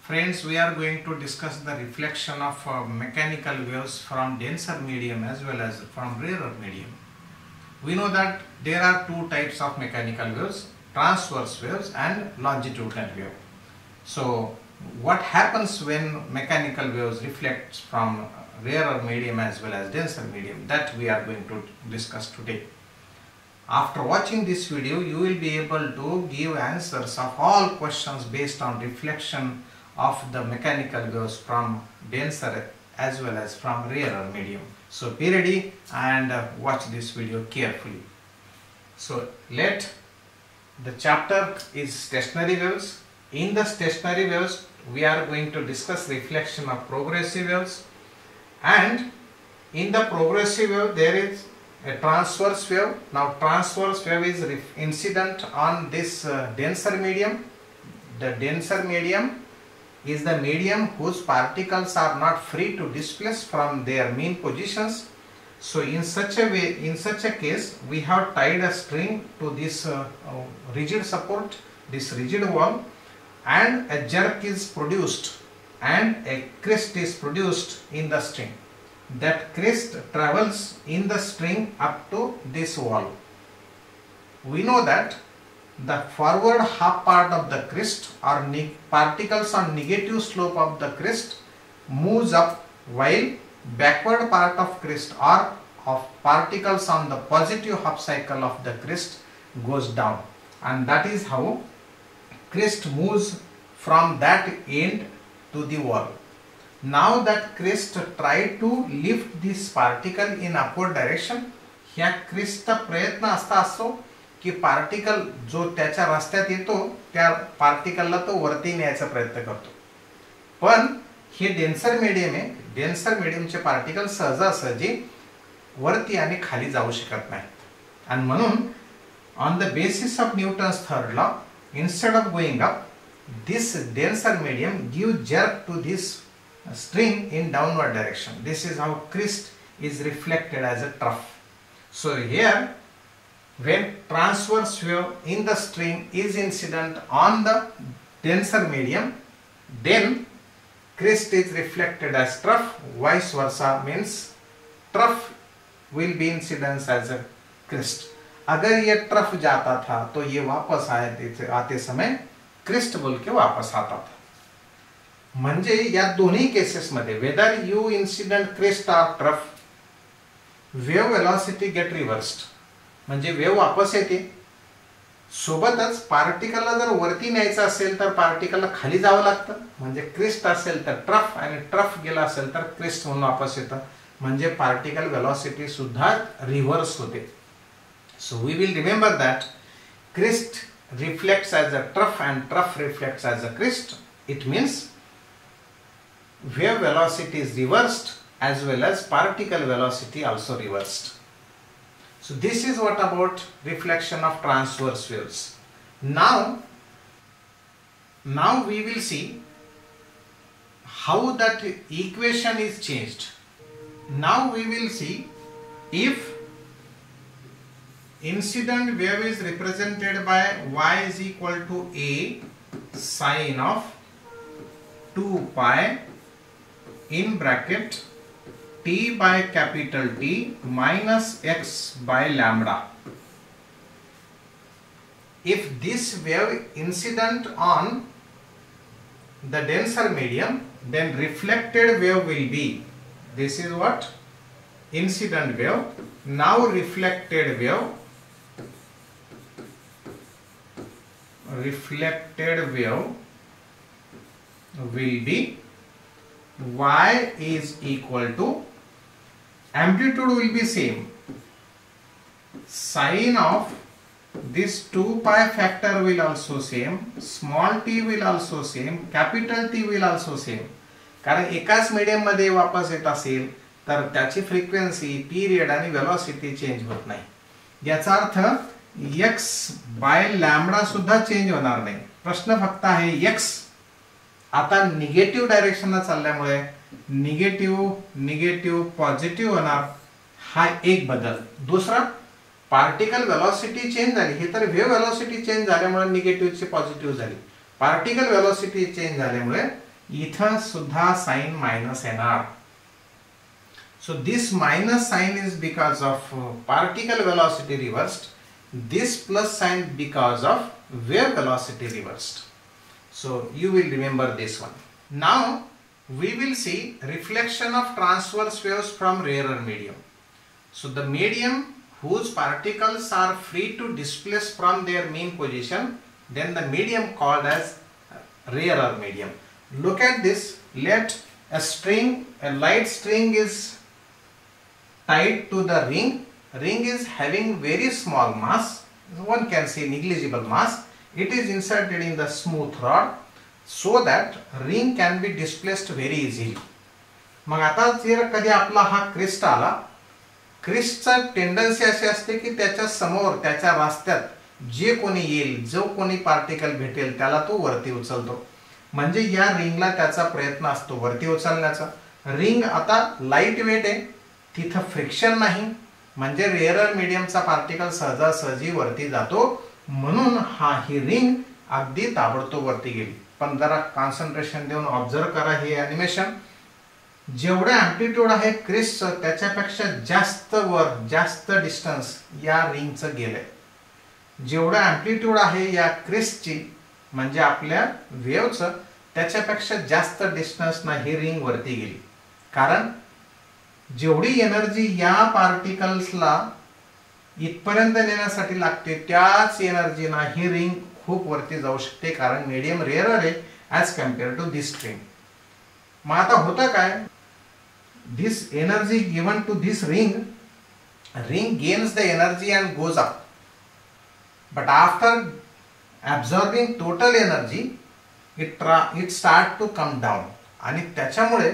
Friends, we are going to discuss the reflection of mechanical waves from denser medium as well as from rarer medium. We know that there are two types of mechanical waves, transverse waves and longitudinal wave. So, what happens when mechanical waves reflect from rarer medium as well as denser medium, that we are going to discuss today. After watching this video, you will be able to give answers of all questions based on reflection of the mechanical waves from denser as well as from rarer medium. So be ready and watch this video carefully. So the chapter is stationary waves. In the stationary waves, we are going to discuss reflection of progressive waves, and in the progressive wave there is a transverse wave. Now transverse wave is incident on this denser medium. The denser medium is the medium whose particles are not free to displace from their mean positions. So in such a case, we have tied a string to this rigid support, this rigid wall, and a jerk is produced and a crest is produced in the string. That crest travels in the string up to this wall. We know that the forward half part of the crest or particles on negative slope of the crest moves up, while backward part of crest or of particles on the positive half cycle of the crest goes down, and that is how crest moves from that end to the wall. Now that crest try to lift this particle in upward direction. ह्या क्रेस्टचा प्रयत्न असा असतो की particle जो त्याच्या रस्त्यात येतो त्या पार्टिकलला तो वरती न्यायचा प्रयत्न करतो, पण हे डेन्सर मीडियम आहे. डेन्सर मीडियमचे पार्टिकल सहजासहजी वरती आणि खाली जाऊ शकत नाहीत, आणि म्हणून on the basis of Newton's third law, instead of going up, this denser medium give jerk to this string in downward direction. This is how crest is reflected as a trough. So here, when transverse wave in the string is incident on the denser medium, then crest is reflected as trough. Vice versa means trough will be incidence as a crest. अगर ये trough जाता था तो ये वापस आते समय Christ बोल के वापस आता था. म्हणजे या दोन्ही केसेस मध्ये, whether you incident crest or trough, wave velocity get reversed. म्हणजे वेव वापस येते, सोबतच पार्टिकलला जर वरती न्यायचं असेल तर पार्टिकलला खाली जावं लागतं. म्हणजे क्रिस्ट असेल तर ट्रफ आणि ट्रफ गेला असेल तर क्रिस्ट म्हणून वापस येतं. म्हणजे पार्टिकल वेलोसिटी सुद्धा रिव्हर्स होते. So we will remember that crest reflects as a trough and trough reflects as a crest. It means wave velocity is reversed as well as particle velocity also reversed. So this is what about reflection of transverse waves. Now we will see how that equation is changed. Now we will see if incident wave is represented by y is equal to a sine of 2 pi in bracket t by capital T minus x by lambda. If this wave incident on the denser medium, then reflected wave will be, this is what incident wave. Now reflected wave will be y is equal to, amplitude will be same, sine of this 2 pi factor will also same, small t will also same, capital T will also same. कारण एकाच medium मध्ये वापस येत असेल तर त्याची frequency, period आणि velocity change होत नाही. याचा अर्थ x बाय लॅम्बडा सुद्धा चेंज होणार नाही. प्रश्न फक्त आहे x आता निगेटिव्ह डायरेक्शनला चालल्यामुळे निगेटिव्ह पॉझिटिव्ह होणार, हा एक बदल. दुसरा, पार्टिकल वेलोसिटी चेंज झाली. हे तर वेव्ह वेलोसिटी चेंज झाल्यामुळे निगेटिव्ह ची पॉझिटिव्ह झाली. पार्टिकल वेलोसिटी चेंज झाल्यामुळे इथं सुद्धा साइन मायनस येणार. So this minus sign is because of particle velocity reversed. This plus sign because of wave velocity reversed. So you will remember this one. Now we will see reflection of transverse waves from rarer medium. So the medium whose particles are free to displace from their mean position, then the medium called as rarer medium. Look at this. Let a light string is tied to the ring. Ring is having very small mass, one can say negligible mass. It is inserted in the smooth rod so that ring can be displaced very easily. मग आता जर कधी आपला हा Christ आला, क्रिस्टचा tendency अशी असते की त्याच्या समोर त्याच्या रस्त्यात जे कोणी येईल, जो कोणी पार्टिकल भेटेल त्याला तो वरती उचलतो. म्हणजे या रिंगला त्याचा प्रयत्न असतो वरती उचलण्याचा. रिंग आता लाईट वेट आहे, तिथं फ्रिक्शन नाही, म्हणजे रेअरर मीडियमचा पार्टिकल सहजासहजी वरती जातो. म्हणून ही रिंग अगदी ताबडतोब वरती गेली. पण जरा कॉन्सन्ट्रेशन देऊन ऑब्झर्व करा हे ॲनिमेशन. जेवढं अँप्लिट्यूड आहे क्रिस्टचं त्याच्यापेक्षा जास्त वर, जास्त डिस्टन्स या रिंगचं गेलंय. जेवढं अँप्लिट्यूड आहे या क्रिस्टची म्हणजे आपल्या वेव्हचं त्याच्यापेक्षा जास्त डिस्टन्सना ही रिंग वरती गेली. कारण जेवढी एनर्जी या पार्टिकल्सला इथपर्यंत नेण्यासाठी लागते त्याच एनर्जीना ही रिंग खूप वरती जाऊ शकते, कारण मीडियम रेअरर आहे as compare to this string. मग आता होतं काय, this energy given to this ring gains the energy and goes up, but after absorbing total energy it start to come down. आणि त्याच्यामुळे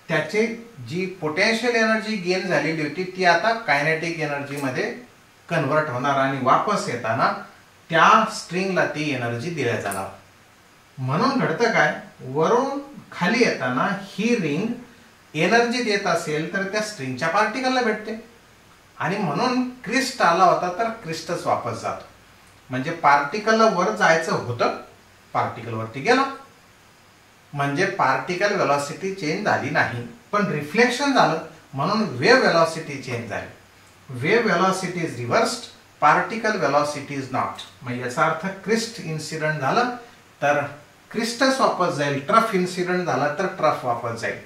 त्याची जी पोटेन्शियल एनर्जी गेन झालेली होती ती आता कायनेटिक एनर्जी मध्ये कन्वर्ट होणार आणि वापस येताना त्या स्ट्रिंगला ती एनर्जी दिल्या जाणार. म्हणून घडतं काय, वरून खाली येताना ही रिंग एनर्जी देत असेल तर त्या स्ट्रिंगच्या पार्टिकलला भेटते. आणि म्हणून क्रिस्ट आला होता तर क्रिस्टच वापस जातो. म्हणजे पार्टिकलला वर जायचं होतं, पार्टिकल वरती गेला, म्हणजे पार्टिकल वेलॉसिटी चेंज झाली नाही, पण रिफ्लेक्शन झालं म्हणून वेव्ह वेलॉसिटी चेंज झाली. Wave velocity is रिव्हर्स्ड, particle velocity is not. म्हणजे याचा अर्थ क्रिस्ट इन्सिडेंट झाला तर क्रिस्टच वापस जाईल, ट्रफ इन्सिडेंट झाला तर ट्रफ वापस जाईल.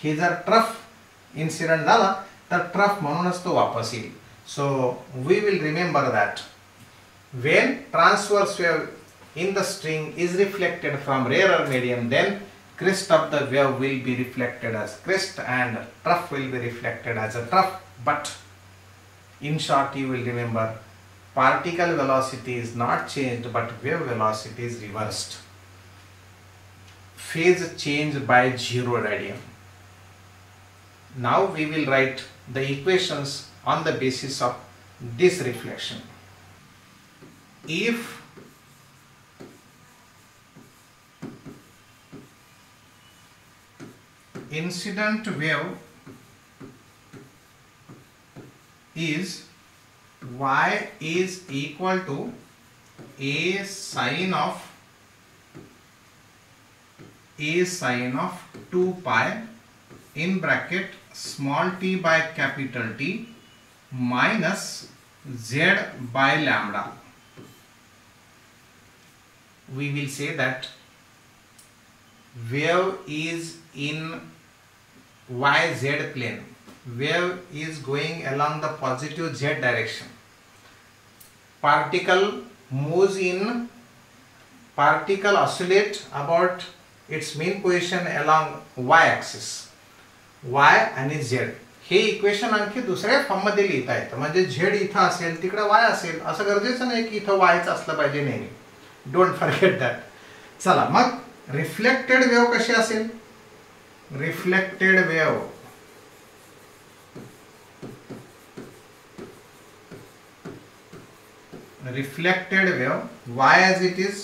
हे जर ट्रफ इन्सिडेंट झाला तर ट्रफ म्हणूनच तो वापस येईल. So we will remember that when transverse wave in the string is reflected from rarer medium, then crest of the wave will be reflected as crest and trough will be reflected as a trough. But in short, you will remember particle velocity is not changed but wave velocity is reversed. Phase change by 0 radian. Now we will write the equations on the basis of this reflection. If incident wave is y is equal to a sine of 2 pi in bracket small t by capital T minus z by lambda, we will say that wave is in YZ plane. Wave is going along the positive Z direction. Particle moves in, particle oscillate about its mean position along Y axis. Y आणि Z हे equation आणखी दुसऱ्या form मध्ये लिहिता येतं. म्हणजे Z इथं असेल तिकडे Y असेल असं गरजेचं नाही की इथं Y च असलं पाहिजे नेहमी. Don't forget that. चला मग रिफ्लेक्टेड वेव्ह कशी असेल. Reflected wave y as it is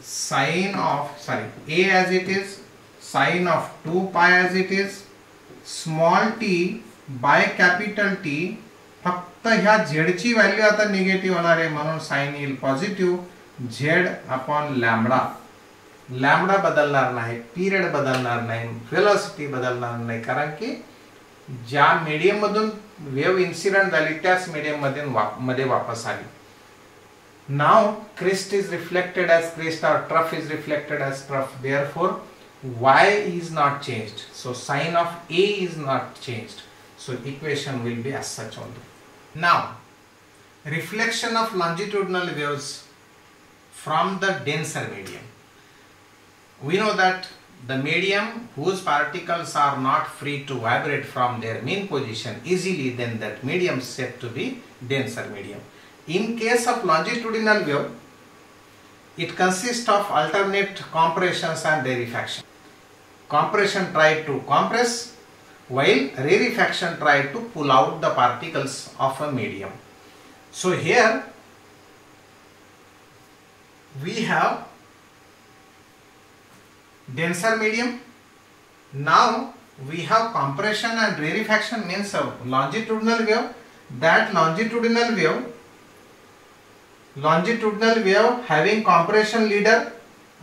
sine of a as it is sine of 2 pi as it is small t by capital T. फक्त ह्या z ची व्हॅल्यू आता निगेटिव्ह होणार आहे म्हणून साइन येईल positive z upon lambda lambda बदलणार नाही, पिरियड बदलणार नाही, व्हेलॉसिटी बदलणार नाही, कारण की ज्या मीडियम मधून वेव्ह इन्सिडेंट झाली त्याच मीडियम मध्ये वापस आली. Now crest is reflected as crest or trough is reflected as trough, therefore y is not changed, so sign of A is not changed, so equation will be as such only. Now reflection of longitudinal waves from the denser medium. We know that the medium whose particles are not free to vibrate from their mean position easily, then that medium is said to be denser medium. In case of longitudinal wave, it consists of alternate compressions and rarefaction. Compression try to compress, while rarefaction try to pull out the particles of a medium. So here we have denser medium. Now we have compression and rarefaction, means a longitudinal wave. That longitudinal wave having compression leader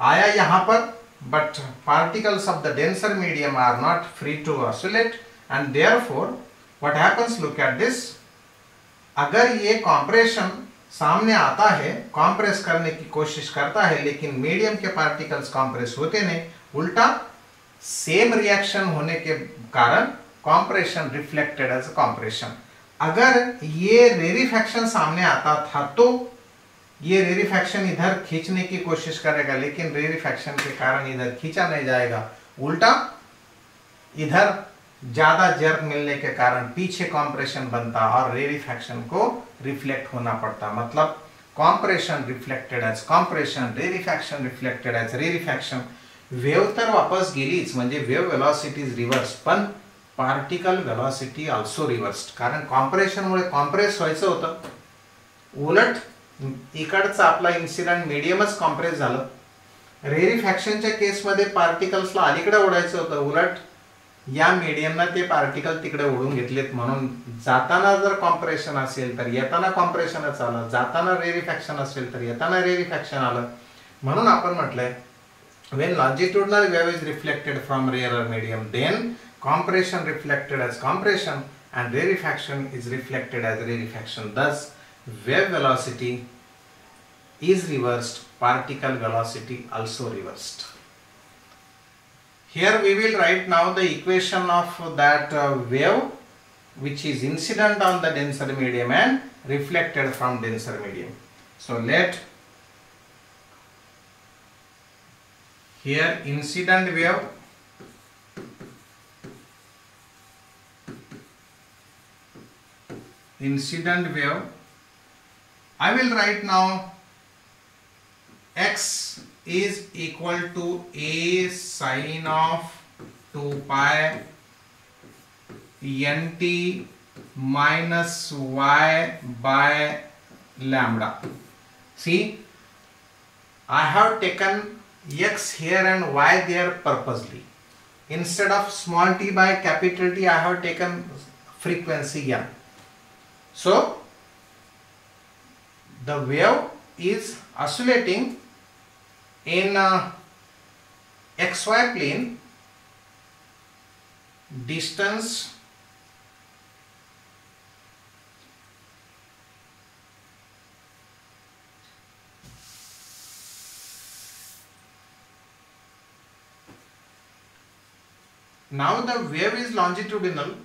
आया यहाँ पर, but particles of the denser medium are not free to oscillate, and therefore what happens, look at this. अगर ये compression सामने आता है, compress करने की कोशिश करता है, लेकिन मीडियम के particles compress होते नहीं, उल्टा सेम रिएक्शन होने के कारण compression reflected as compression. अगर ये रेरिफैक्शन सामने आता था तो ये रेरिफैक्शन इधर खींचने की कोशिश करेगा, लेकिन रेरिफैक्शन के कारण इधर खींचा नहीं जाएगा, उल्टा इधर ज्यादा जर्क मिलने के कारण पीछे कॉम्प्रेशन बनता और रेरिफैक्शन को रिफ्लेक्ट होना पड़ता. मतलब compression reflected as compression, rarefaction reflected as rarefaction. Wave तर वापस गेलीच, म्हणजे वेव्ह वेलॉसिटी इज रिव्हर्स, पण पार्टिकल वेलॉसिटी ऑल्सो रिव्हर्स्ड, कारण कॉम्प्रेशन मुळे कॉम्प्रेस व्हायचं होतं, उलट इकडचा आपला इन्सिडेंट मीडियमच कॉम्प्रेस झालं. रेरिफॅक्शनच्या केसमध्ये पार्टिकल्सला अलीकडे ओढायचं होतं, उलट या मीडियमना ते पार्टिकल तिकडे ओढून घेतलेत. म्हणून जाताना जर कॉम्प्रेशन असेल तर येताना कॉम्प्रेशनच आलं, जाताना रेरिफॅक्शन असेल तर येताना रेरिफॅक्शन आलं. म्हणून आपण म्हटलंय when longitudinal wave is reflected from rarer medium, then compression reflected as compression and rarefaction is reflected as rarefaction. Thus wave velocity is reversed, particle velocity also reversed. Here we will write now the equation of that wave which is incident on the denser medium and reflected from denser medium. So let here incident wave I will write now x is equal to a sine of 2 pi nt minus y by lambda. See, I have taken x here and y there purposely. Instead of small t by capital T, I have taken frequency n. So the wave is oscillating in xy plane, distance now the wave is longitudinal,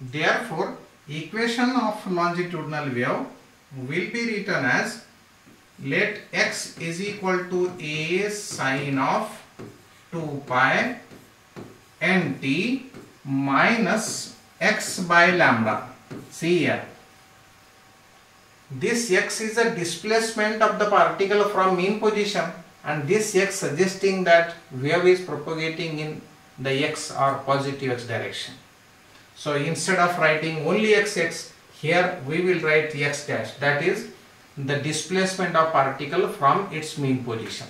therefore equation of longitudinal wave will be written as let x is equal to a sine of 2 pi nt minus x by lambda. See here, this x is a displacement of the particle from mean position, and this x suggesting that wave is propagating in the x or positive x direction. So instead of writing only x, here we will write x dash, that is the displacement of particle from its mean position.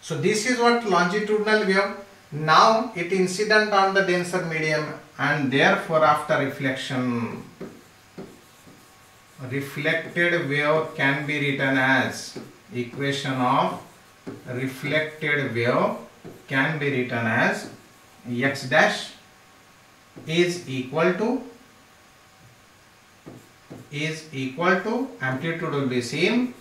So this is what longitudinal wave. Now it incident on the denser medium, and therefore after reflection, reflected wave can be written as equation of reflected wave can be written as x dash is equal to amplitude will be same,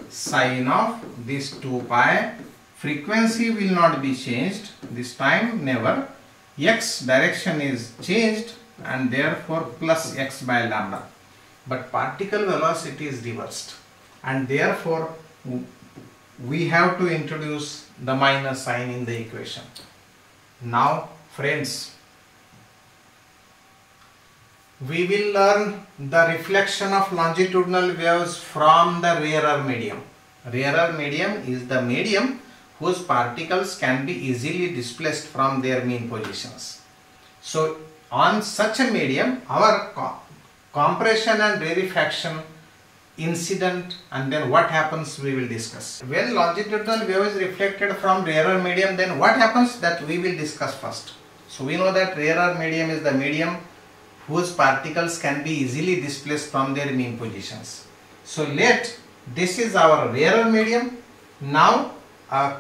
sine of this 2 pi, frequency will not be changed this time, never, x direction is changed and therefore plus x by lambda, but particle velocity is reversed and therefore we have to introduce the minus sign in the equation. Now friends, we will learn the reflection of longitudinal waves from the rarer medium. Rarer medium is the medium whose particles can be easily displaced from their mean positions. So on such a medium, our compression and rarefaction incident, and then what happens we will discuss. When longitudinal wave is reflected from rarer medium, then what happens, that we will discuss first. So we know that rarer medium is the medium whose particles can be easily displaced from their mean positions. So this is our rarer medium. Now a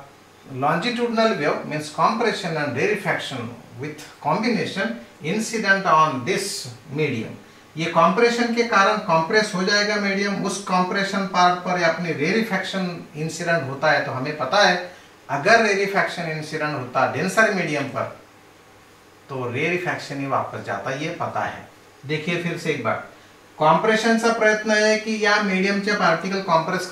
longitudinal wave means compression and rarefaction with combination incident on this medium. ये compression के कारण compress हो जाएगा medium, उस compression part पर अपने rarefaction incident होता है, तो हमें पता है अगर rarefaction इंसिडेंट होता डेंसर मीडियम पर तो rarefaction ही वापस जाता, ये पता है. देखिए फिर से एक बार, कॉम्प्रेशनचा प्रयत्न आहे की या मीडियमचे पार्टिकल कॉम्प्रेस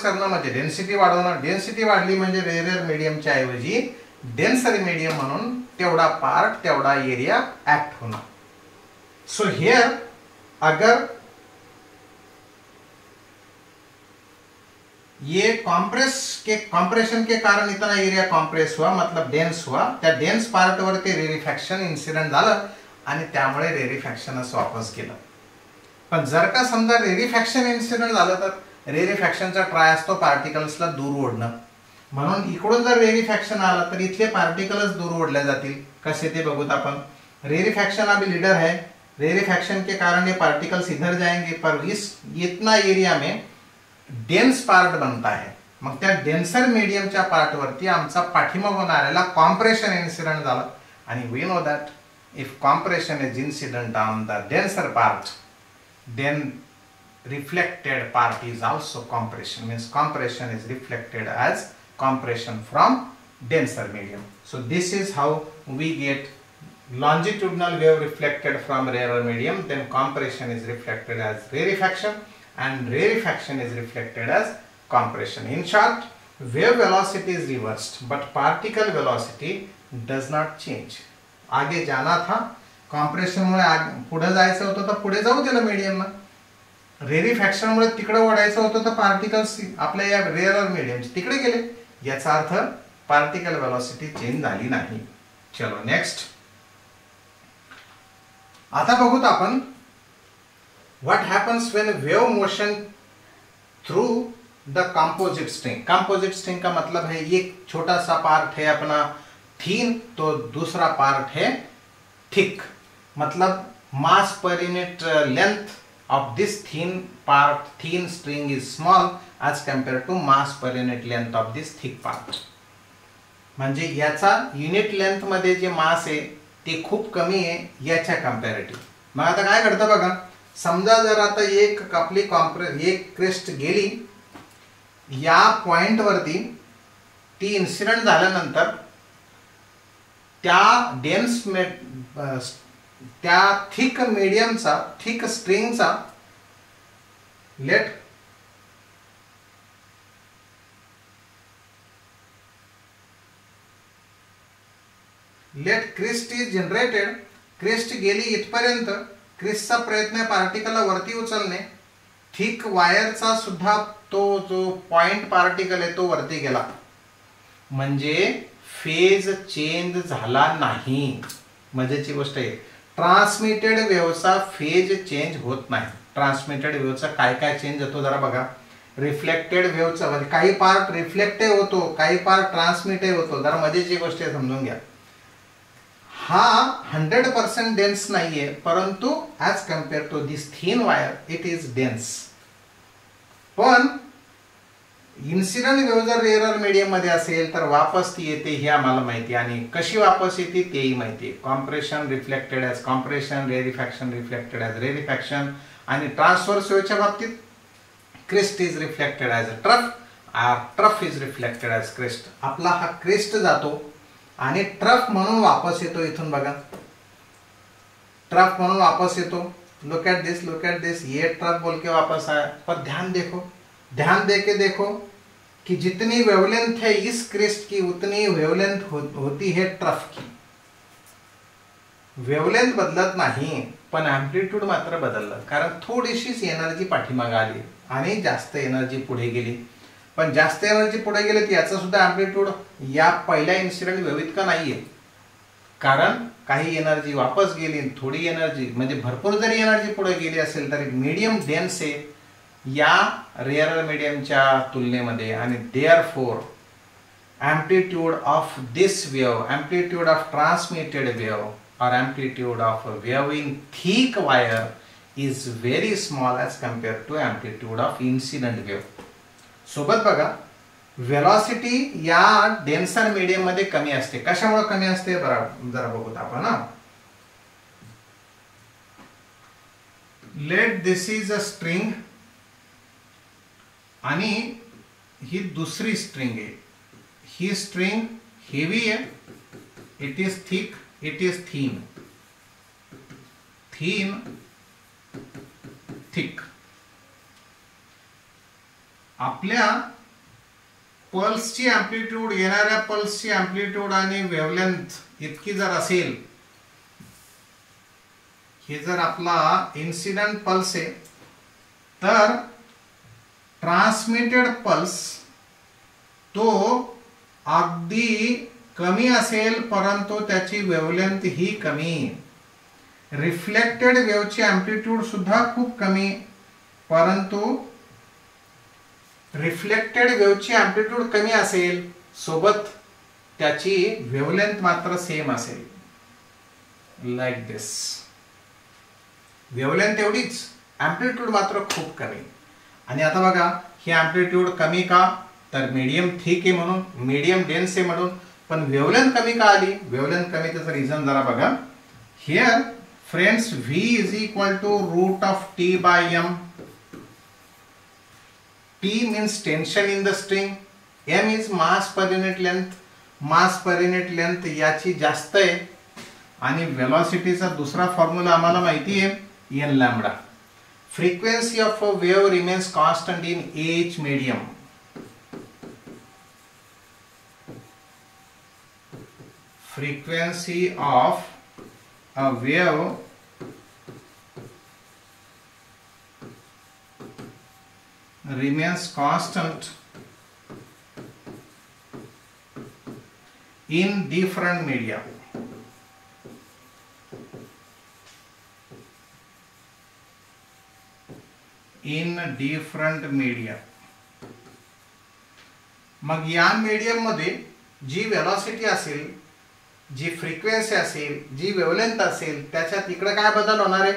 करणं म्हणजे डेन्सिटी वाढवणं, डेन्सिटी वाढली म्हणजे रेअर मीडियमच्या ऐवजी डेन्सर मीडियम म्हणून तेवढा पार्ट तेवढा एरिया ऍक्ट होणार. सो हियर अगर ये कॉम्प्रेशन के कारण इतना एरिया कॉम्प्रेस हुआ, मतलब डेन्स हुआ, त्या डेन्स पार्ट वरती रेरिफॅक्शन इन्सिडेंट झालं आणि त्यामुळे रेरिफॅक्शनच वापस गेलं. पण जर का समजा रेरिफॅक्शन इन्सिडेंट झालं तर रेरिफॅक्शनचा ट्राय असतो पार्टिकल्सला दूर ओढणं, म्हणून इकडून जर रेरिफॅक्शन आलं तर इथले पार्टिकल्स दूर ओढले जातील. कसे ते बघूत आपण. रेरिफॅक्शन अभी लीडर है, रेरिफैक्शन के कारण ये पार्टिकल्स इधर जाएंगे, पर इतना एरिया में डेन्स पार्ट बनता है. मग त्या डेन्सर मीडियमच्या पार्ट वरती आमचा पाठीमाग होणाऱ्याला कॉम्प्रेशन इन्सिडेंट झाला आणि we know that if compression is incident on the denser part then reflected part is also compression, means compression is reflected as compression from denser medium. So this is how we get longitudinal wave reflected from rarer medium, then compression is reflected as rarefaction and rarefaction is reflected as compression. In short, wave velocity is reversed but particle velocity does not change. आगे जाना था, compression मुळे पुढे जायचं होतं तर पुढे जाऊ दिलं मीडियमला, रेरिफॅक्शन मुळे तिकडे ओढायचं होतं तर पार्टिकल्स आपल्या या रेअर मीडियम तिकडे गेले, याचा अर्थ पार्टिकल वेलोसिटी चेंज झाली नाही. चलो नेक्स्ट. आता बघूत आपण what happens when wave motion through the composite string. Composite string का मतलब है एक छोटा सा पार्ट है अपना थीन, तो दूसरा पार्ट है थिक, मतलब mass per unit length of this thin string is small as compared to mass per unit length of this thick part. म्हणजे याचा युनिट लेंथ मध्ये जे मास आहे ते खूप कमी आहे याच्या कंपॅरेटिव्ह. मग आता काय घडतं बघा, समजा जर आता एक आपली एक क्रेस्ट गेली, या पॉइंट वरती ती इन्सिडेंट झाल्यानंतर त्या थिक मीडियमचा, थिक स्ट्रिंगचा let crest is generated. Crest गेली इथपर्यंत, क्रिस्टचा प्रयत्न आहे पार्टिकलला वरती उचलणे, थिक वायरचा सुद्धा तो जो पॉइंट पार्टिकल आहे तो वरती गेला, म्हणजे फेज चेंज झाला नाही. मजेची गोष्ट आहे, ट्रान्समिटेड वेव्हचा फेज चेंज होत नाही. ट्रान्समिटेड वेव्हचा काय काय चेंज होतो जरा बघा. रिफ्लेक्टेड वेव्हचा म्हणजे काही पार्ट रिफ्लेक्टिव्ह होतो, काही पार्ट ट्रान्समिटिव्ह होतो. जरा मजेची गोष्ट आहे, समजून घ्या. हा 100% डेन्स नाहीये, परंतु as compare to this thin wire it is dense. पण इन्सिडेंट वेव्ह जर रेअर मीडियम मध्ये असेल तर वापस ती येते हे आम्हाला माहिती, आणि कशी वापस येते तेही माहिती. Compression reflected as compression, rarefaction reflected as rarefaction, आणि ट्रान्सव्हर्स वेव्हच्या बाबतीत crest is reflected as a trough, trough is reflected as crest. आपला हा क्रिस्ट जातो आणि ट्रफ म्हणून वापस येतो. इथून बघा, ट्रफ म्हणून वापस येतो. Look at this, look at this, ये ट्रफ बोल के वापस आया. पर ध्यान देखो, ध्यान दे के देखो कि जितनी वेवलेंथ है इस क्रिस्ट की उतनी वेवलेंथ होती है ट्रफ की. वेवलेंथ बदलत नाही पण एम्प्लिट्यूड मात्र बदललं, कारण थोडीशीच एनर्जी पाठीमागे आली आणि जास्त एनर्जी पुढे गेली. पण जास्त एनर्जी पुढे गेली तर याचा सुद्धा एम्प्लिट्यूड या पहिल्या इन्सिडेंट वेव्ह इतका नाहीये, कारण काही एनर्जी वापस गेली, थोडी एनर्जी म्हणजे भरपूर जरी एनर्जी पुढे गेली असेल तरी मीडियम डेन्स आहे या रेअर मीडियमच्या तुलनेमध्ये, आणि therefore amplitude of this wave, amplitude of transmitted wave or amplitude of a wave in thick wire is very small as compared to amplitude of incident wave. सोबत बघा, velocity या denser medium मध्ये कमी असते. कशामुळे कमी असते जरा बघूत आपण. Let this is a string आणि ही दुसरी स्ट्रिंग आहे. ही स्ट्रिंग हेवी आहे, it is thick, it is thin, thin, thick. आपल्या पल्सची एम्प्लिट्यूड, येणाऱ्या पल्सची एम्प्लिट्यूड आणि वेवलेंथ इतकी जर असेल, हे जर आपला इन्सिडेंट पल्स आहे तर ट्रान्समिटेड पल्स तो अगदी कमी असेल परंतु त्याची वेवलेंथ ही कमी. रिफ्लेक्टेड वेव्हची एम्प्लिट्यूड सुद्धा खूप कमी, परंतु रिफ्लेक्टेड वेव्हची एम्प्लिट्यूड कमी असेल सोबत त्याची वेवलेंथ मात्र सेम असेल. लाईक दिस, वेवलेंथ एवढीच, एम्प्लिट्यूड मात्र खूप कमी. आणि आता बघा, ही एम्प्लिट्यूड कमी का, तर मीडियम थिक आहे म्हणून, मीडियम डेन्स आहे म्हणून. पण वेवलेंथ कमी का आली? वेवलेंथ कमी त्याचं रिझन जरा बघा. Here friends, v is equal to root of T by m. T means tension in the string, m is mass per unit length. Mass per unit length याची जास्त आहे, आणि वेलॉसिटीचा दुसरा फॉर्म्युला आम्हाला माहिती आहे, n lambda. Frequency of a wave remains constant in each medium. Frequency of a wave remains constant in different media. In different media. मग या medium मध्ये जी वेलॉसिटी असेल, जी फ्रिक्वेन्सी असेल, जी वेवलेंथ असेल, त्याच्यात इकडे काय बदल होणार आहे?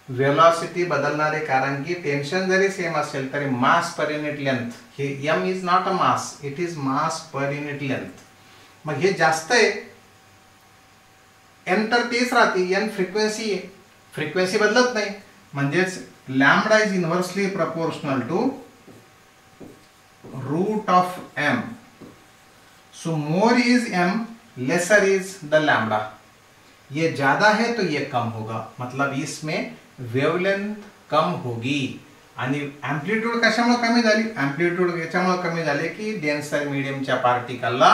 वेलॉसिटी बदलणार आहे, कारण की टेन्शन जरी सेम असेल तरी मास पर युनिट लेंथ, हे M is not a mass, it is mass per unit length. मग हे जास्त आहे, एन तर तेच राहते, एन फ्रिक्वेन्सी आहे, फ्रिक्वेन्सी बदलत नाही, म्हणजेच lambda is inversely proportional to root of m. So more is m, lesser is the lambda. ये ज्यादा है तो ये कम होगा, मतलब इसमें वेवलेंथ कम होगी. आणि एम्प्लिट्यूड कशामुळे कमी झाली? एम्प्लिट्यूड याच्यामुळे कमी झाले की डेन्सर मीडियमच्या पार्टिकलला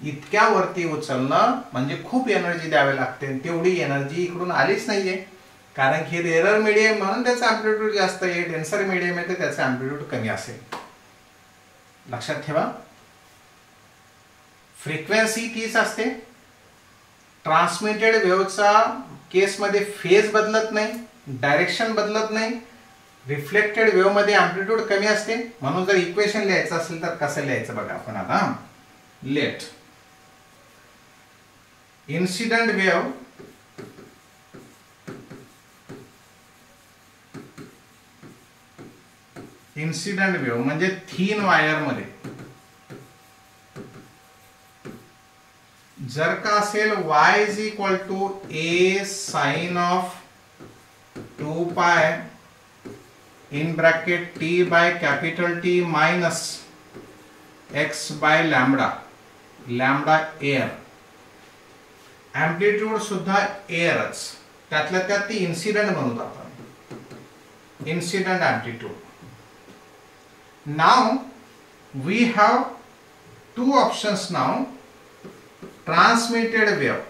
इतक्या वरती उचलणं म्हणजे खूप एनर्जी द्यावी लागते, तेवढी एनर्जी इकडून आलीच नाहीये, कारण की रेअर मीडियम म्हणून त्याचा एम्प्लिट्यूड जास्त आहे, डेन्सर मीडियम आहे तर त्याचा एम्प्लिट्यूड कमी असेल. लक्षात ठेवा, फ्रिक्वेन्सी तीच असते. ट्रान्समिटेड वेव्हचा केसमध्ये फेज बदलत नाही, डायरेक्शन बदलत नाही. रिफ्लेक्टेड वेव्ह मध्ये एम्प्लिट्यूड कमी असते. म्हणून जर इक्वेशन लिहायचं असेल तर कसं लिहायचं बघा आपण आता. Let incident wave incident wave म्हणजे थिन वायर मध्ये जर का असेल y is equal to a sine of 2 pi in bracket t by capital T minus x by lambda, lambda air, amplitude सुद्धा एअरच, त्यातल्या त्यात ती इन्सिडेंट म्हणून आपण incident amplitude. Now we have two options now. Transmitted wave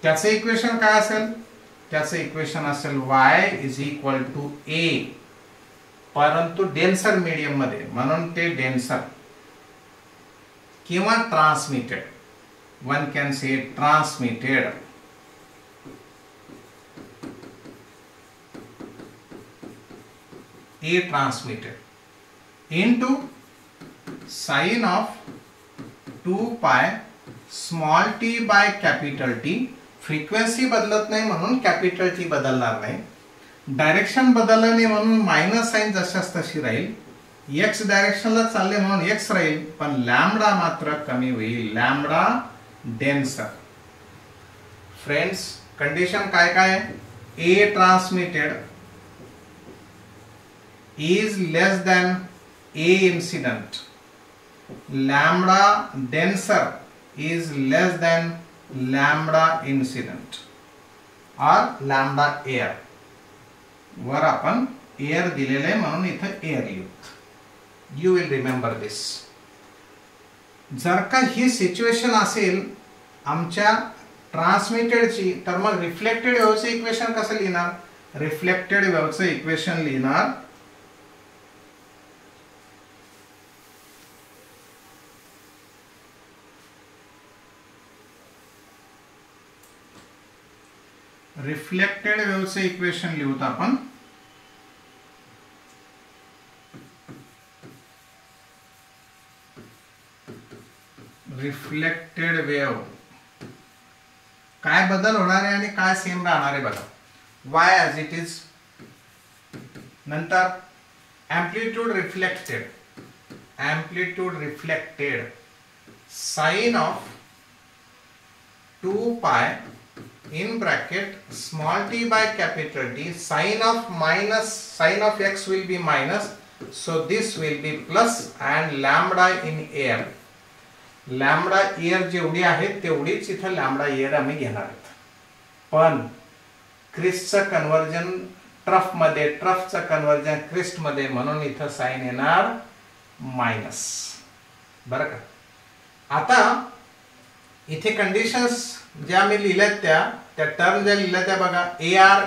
त्याचे equation काय असेल? त्याचे इक्वेशन असेल y is equal to a, परंतु डेन्सर मीडियम मध्ये म्हणून ते डेन्सर किंवा transmitted, one can say transmitted. A transmitted into sine of 2 pi small t by capital T. Frequency बदलत नाही म्हणून कॅपिटल T बदलणार नाही. डायरेक्शन बदललं नाही म्हणून मायनस साइन जशाच तशी राहील. x डायरेक्शनला चालले म्हणून x राहील, पण लॅम्बडा मात्र कमी होईल, लॅम्बडा डेन्सर. फ्रेंड्स, कंडिशन काय काय? A transmitted is less than A incident, lambda denser is less than lambda incident or lambda air. वर आपण air दिलेले म्हणून इथं air लिहूत. You will remember this. जर का ही सिच्युएशन असेल आमच्या ट्रान्समिटेडची, तर मग रिफ्लेक्टेड वेव्हचं इक्वेशन कसं लिहिणार? रिफ्लेक्टेड वेव्हचं इक्वेशन लिहिणार रिफ्लेक्टेड वेव्हचे इक्वेशन लिहूत आपण रिफ्लेक्टेड वेव्ह काय बदल होणार आहे आणि काय सेम राहणार आहे बघा. y as it is, नंतर amplitude reflected sine of 2 pi in bracket small t by capital T, sin of x will be minus, so this will be plus, and lambda in air, lambda air जेवढी आहे तेवढीच इथं lambda air आम्ही घेणार आहोत. पण क्रिस्टचं conversion trough मध्ये, ट्रफचं conversion Christ मध्ये, म्हणून इथं साइन येणार मायनस. बरं का? आता इथे कंडिशन्स ज्या मी लिहिल्यात त्या टर्म ज्या लिहिल्या त्या बघा. AR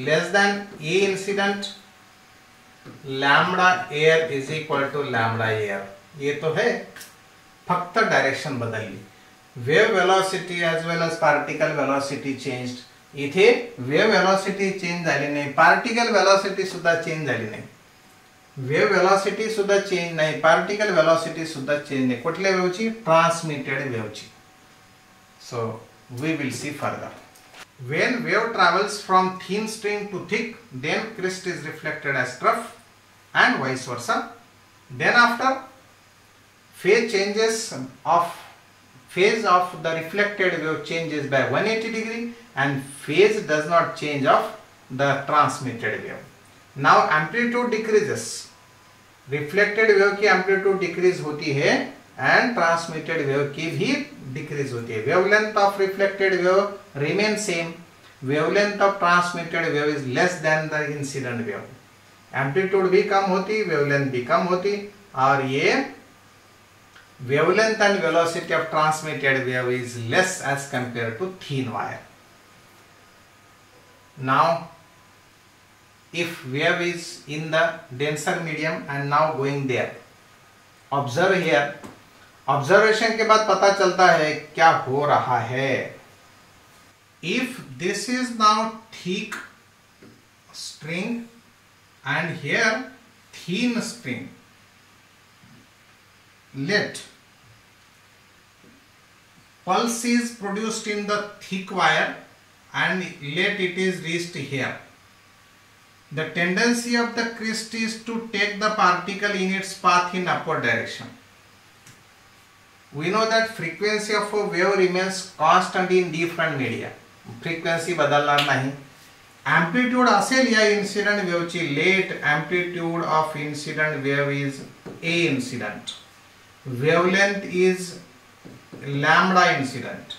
less than A incident, lambda air is equal to lambda air. ये तो है, फक्त डायरेक्शन बदलली. Wave velocity as well as particle velocity changed. इथे वेव वेलोसिटी चेंज झाली नाही, पार्टिकल वेलोसिटी सुद्धा चेंज झाली नाही. वेव वेलोसिटी सुद्धा चेंज नाही, पार्टिकल वेलोसिटी सुद्धा चेंज नाही. कुठल्या वेव्हची? ट्रान्समिटेड वेव्हची. So we will see further. When wave travels from thin string to thick, then crest is reflected as trough and vice versa. Then after phase of the reflected wave changes by 180 degree and phase does not change of the transmitted wave. Now amplitude decreases. Reflected wave की amplitude decrease होती है and transmitted wave की भी decrease होती है. Wavelength of reflected wave remain same, wavelength of transmitted wave is less than the incident wave. Amplitude भी कम होती, वेवलेंथ भी कम होती, और ये wavelength and velocity of transmitted wave is less as compare to thin wire. Now if wave is in the denser medium and now going there, observe here. Observation के बाद पता चलता है क्या हो रहा है. If this is now thick string and here thin string, let pulse is produced in the thick wire and let it is reached here. The tendency of the crest is to take the particle in its path in upward direction. We know that frequency of a wave remains constant in different media. Frequency बदलणार नाही. Amplitude असेल या incident wave ची, let amplitude of incident wave is A incident. Wavelength is lambda incident.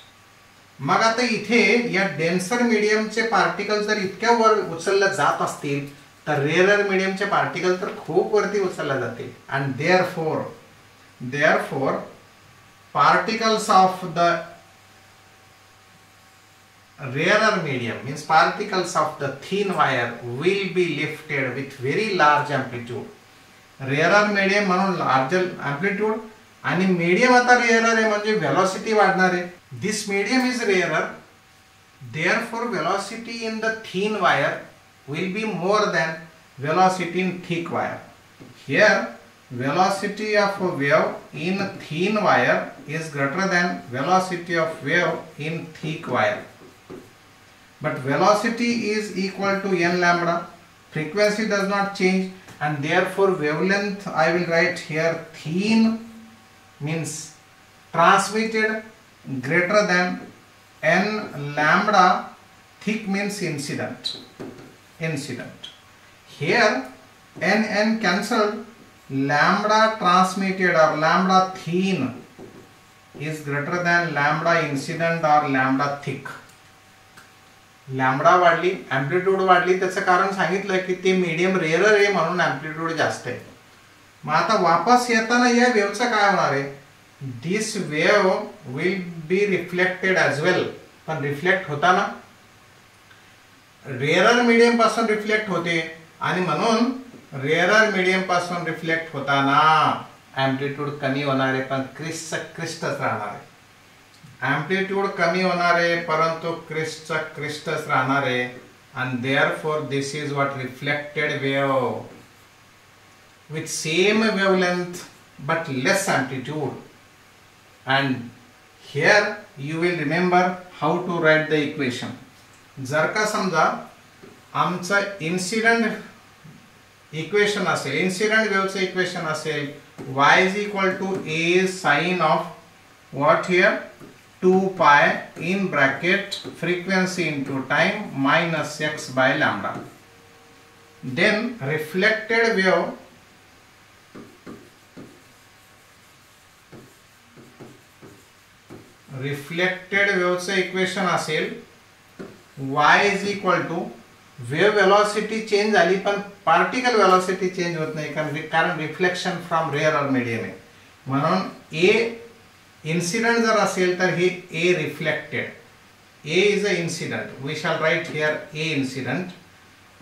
मग आता इथे या denser मीडियमचे particle जर इतक्या वर उचलले जात असतील तर रेअरर मीडियमचे पार्टिकल तर खूप वरती उचलले जातील. and therefore particles of the rarer medium, means particles of the thin wire, will be lifted with very large amplitude. rarer medium म्हणून larger amplitude आणि मीडियम आता रेअरर आहे म्हणजे वेलोसिटी वाढणार आहे. This medium is rarer, therefore velocity in the thin wire will be more than velocity in thick wire. Here velocity of a wave in thin wire is greater than velocity of wave in thick wire. But velocity is equal to n lambda. Frequency does not change and therefore wavelength I will write here thin means transmitted greater than n lambda, thick means incident. Here n cancelled, lambda transmitted or lambda thin is greater than lambda incident or lambda thick. Lambda वाढली, amplitude वाढली, त्याचं कारण सांगितलं की ते medium rarer आहे म्हणून amplitude जास्त आहे. मग आता वापस येताना या वेव्हचं काय होणार आहे? This wave will be reflected as well. पण रिफ्लेक्ट होताना रेअरर मीडियम पासून रिफ्लेक्ट होते आणि म्हणून रेअरर मीडियम पासून रिफ्लेक्ट होताना एम्प्लिट्यूड कमी होणार आहे पण क्रिस्टच राहणार आहे. एम्प्लिट्यूड कमी होणार आहे परंतु क्रिस्टच राहणार आहे. and therefore this is what reflected wave with same wavelength but less amplitude. And here you will remember how to write the equation. जर का समजा आमचा इन्सिडेंट इक्वेशन असेल, इन्सिडेंट वेव्हचं इक्वेशन असेल y is equal to a sine of what here 2 pi in bracket frequency into time minus x by lambda. Then reflected wave equation असेल y is equal to wave velocity change झाली पण particle velocity change होत नाही कारण reflection from rarer medium आहे. म्हणून a incident जर असेल तर हे a reflected, a is a incident, we shall write here a incident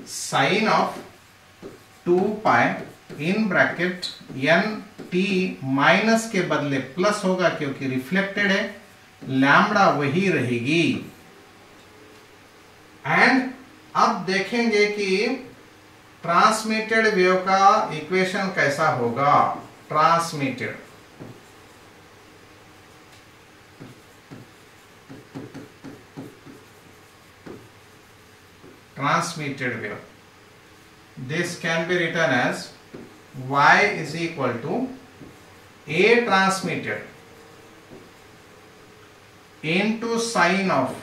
sine of 2 pi in bracket n t minus के बदले प्लस होगा क्योंकि रिफ्लेक्टेड है, लैम्बडा वही रहेगी. एंड अब देखेंगे कि ट्रांसमिटेड वेव का इक्वेशन कैसा होगा. transmitted wave, this can be written as y is equal to a transmitted into sine of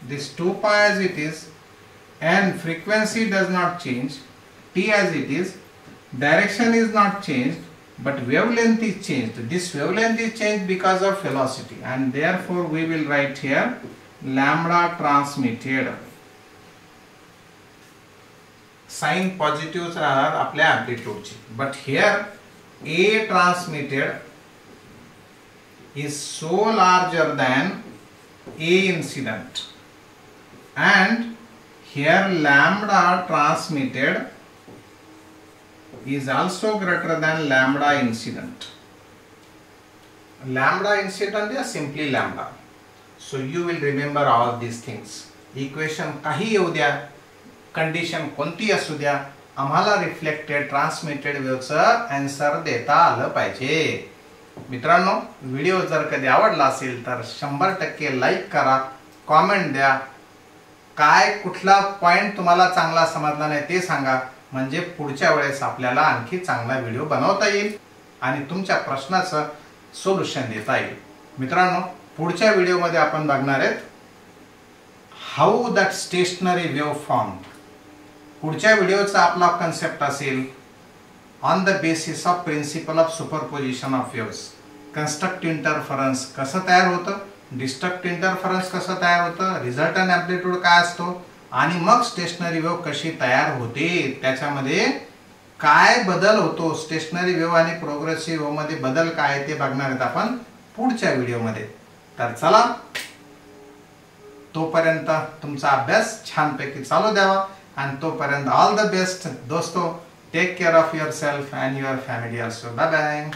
this 2 pi as it is, and frequency does not change, t as it is, direction is not changed but wavelength is changed. This wavelength is changed because of velocity and therefore we will write here lambda transmitted. Sine positive राहणार आपल्या एम्प्लिट्यूडची. But here a transmitted is so larger than a incident and here lambda transmitted is also greater than lambda incident. Lambda incident is simply lambda. So you will remember all these things. Equation काही येऊ द्या, condition कोणती असू द्या, आम्हाला reflected transmitted वेव्हचं answer देता आलं पाहिजे. मित्रांनो, व्हिडिओ जर कधी आवडला असेल तर 100% लाईक करा, कॉमेंट द्या काय कुठला पॉइंट तुम्हाला चांगला समजला नाही ते सांगा, म्हणजे पुढच्या वेळेस आपल्याला आणखी चांगला व्हिडिओ बनवता येईल आणि तुमच्या प्रश्नाचं सोल्युशन देता येईल. मित्रांनो, पुढच्या व्हिडिओमध्ये आपण बघणार आहेत how that stationary wave form. पुढच्या व्हिडिओचा आपला कन्सेप्ट असेल on the basis of principle of superposition of waves. Constructive interference कसं तयार होतं, डिस्ट्रक्टिव्ह इंटरफरन्स कसं तयार होतं, रिझल्टंट अँप्लिट्यूड काय असतो आणि मग स्टेशनरी वेव्ह कशी तयार होते, त्याच्यामध्ये काय बदल होतो, स्टेशनरी वेव्ह आणि प्रोग्रेसिव्ह वेव्ह मध्ये बदल काय ते बघणार आहेत आपण पुढच्या व्हिडिओमध्ये. तर चला, तोपर्यंत तुमचा अभ्यास छानपैकी चालू द्यावा आणि तोपर्यंत ऑल द बेस्ट दोस्तो. Take care of yourself and your family also. Bye bye.